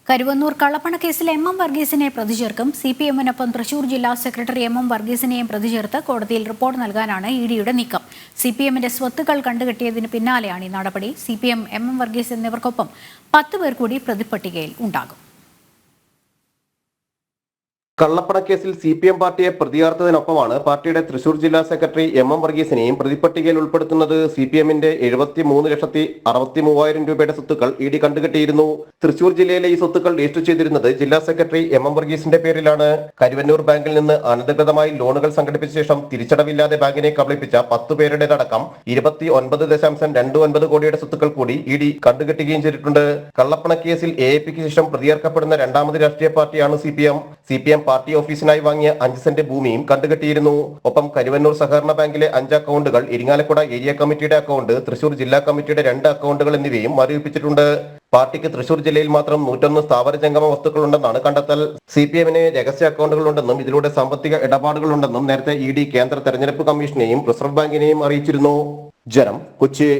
Karuvannur കള്ളപ്പണക്കേസിൽ M വർഗീസിനെ പ്രതി ചേർക്കും. CPM-നൊപ്പം തൃശൂർ ജില്ലാ സെക്രട്ടറി എം വർഗീസിനെയും പ്രതി ചേർത്ത് കോടതിയിൽ റിപ്പോർട്ട് നൽകാനാണ് ഇഡിയുടെ നീക്കം. CPM-ന്റെ സ്വത്തുക്കൾ കണ്ടുകെട്ടിയതിന് പിന്നാലെയാണ് ഈ നടപടി. CPM, എം വർഗീസ് എന്നിവർക്കൊപ്പം 10 പേർ കൂടി പ്രതിപ്പട്ടികയിൽ ഉണ്ടാകും. കള്ളപ്പണക്കേസിൽ CPM പാർട്ടിയെ പ്രതിയാർത്തതിനൊപ്പമാണ് പാർട്ടിയുടെ തൃശൂർ ജില്ലാ സെക്രട്ടറി എം വർഗീസിനെയും പ്രതിപ്പട്ടികയിൽ ഉൾപ്പെടുത്തുന്നത്. CPM-ന്റെ 73,63,000 രൂപയുടെ സ്വത്തുക്കൾ ഇഡി കണ്ടുകെട്ടിയിരുന്നു. തൃശൂർ ജില്ലയിലെ ഈ സ്വത്തുക്കൾ രജിസ്റ്റർ ചെയ്തിരുന്നത് ജില്ലാ സെക്രട്ടറി എം വർഗീസിന്റെ പേരിലാണ്. കരുവന്നൂർ ബാങ്കിൽ നിന്ന് അനധികൃതമായി ലോണുകൾ സംഘടിപ്പിച്ച ശേഷം തിരിച്ചടവില്ലാതെ ബാങ്കിനെ കബളിപ്പിച്ച 10 പേരുടേതടക്കം 29.29 കോടിയുടെ സ്വത്തുക്കൾ കൂടി ഇഡി കണ്ടുകെട്ടുകയും ചെയ്തിട്ടുണ്ട്. കള്ളപ്പണക്കേസിൽ AAPക്ക് ശേഷം പ്രതിയേർക്കപ്പെടുന്ന രണ്ടാമത് രാഷ്ട്രീയ പാർട്ടിയാണ് CPM പാർട്ടി ഓഫീസിനായി വാങ്ങിയ 5 സെന്റ് ഭൂമിയും കണ്ടുകെട്ടിയിരുന്നു. ഒപ്പം കരുവന്നൂർ സഹകരണ ബാങ്കിലെ 5 അക്കൗണ്ടുകൾ, ഇരിങ്ങാലക്കുട ഏരിയ കമ്മിറ്റിയുടെ അക്കൗണ്ട്, തൃശൂർ ജില്ലാ കമ്മിറ്റിയുടെ 2 അക്കൗണ്ടുകൾ എന്നിവയും മരവിപ്പിച്ചിട്ടുണ്ട്. പാർട്ടിക്ക് തൃശൂർ ജില്ലയിൽ മാത്രം 101 സ്ഥാവര ജംഗമ വസ്തുക്കളുണ്ടെന്നാണ് കണ്ടെത്തൽ. CPM-ന് രഹസ്യ അക്കൗണ്ടുകളുണ്ടെന്നും ഇതിലൂടെ സാമ്പത്തിക ഇടപാടുകളുണ്ടെന്നും നേരത്തെ ഇഡി കേന്ദ്ര തെരഞ്ഞെടുപ്പ് കമ്മീഷനെയും റിസർവ് ബാങ്കിനെയും അറിയിച്ചിരുന്നു. ജനം, കൊച്ചി.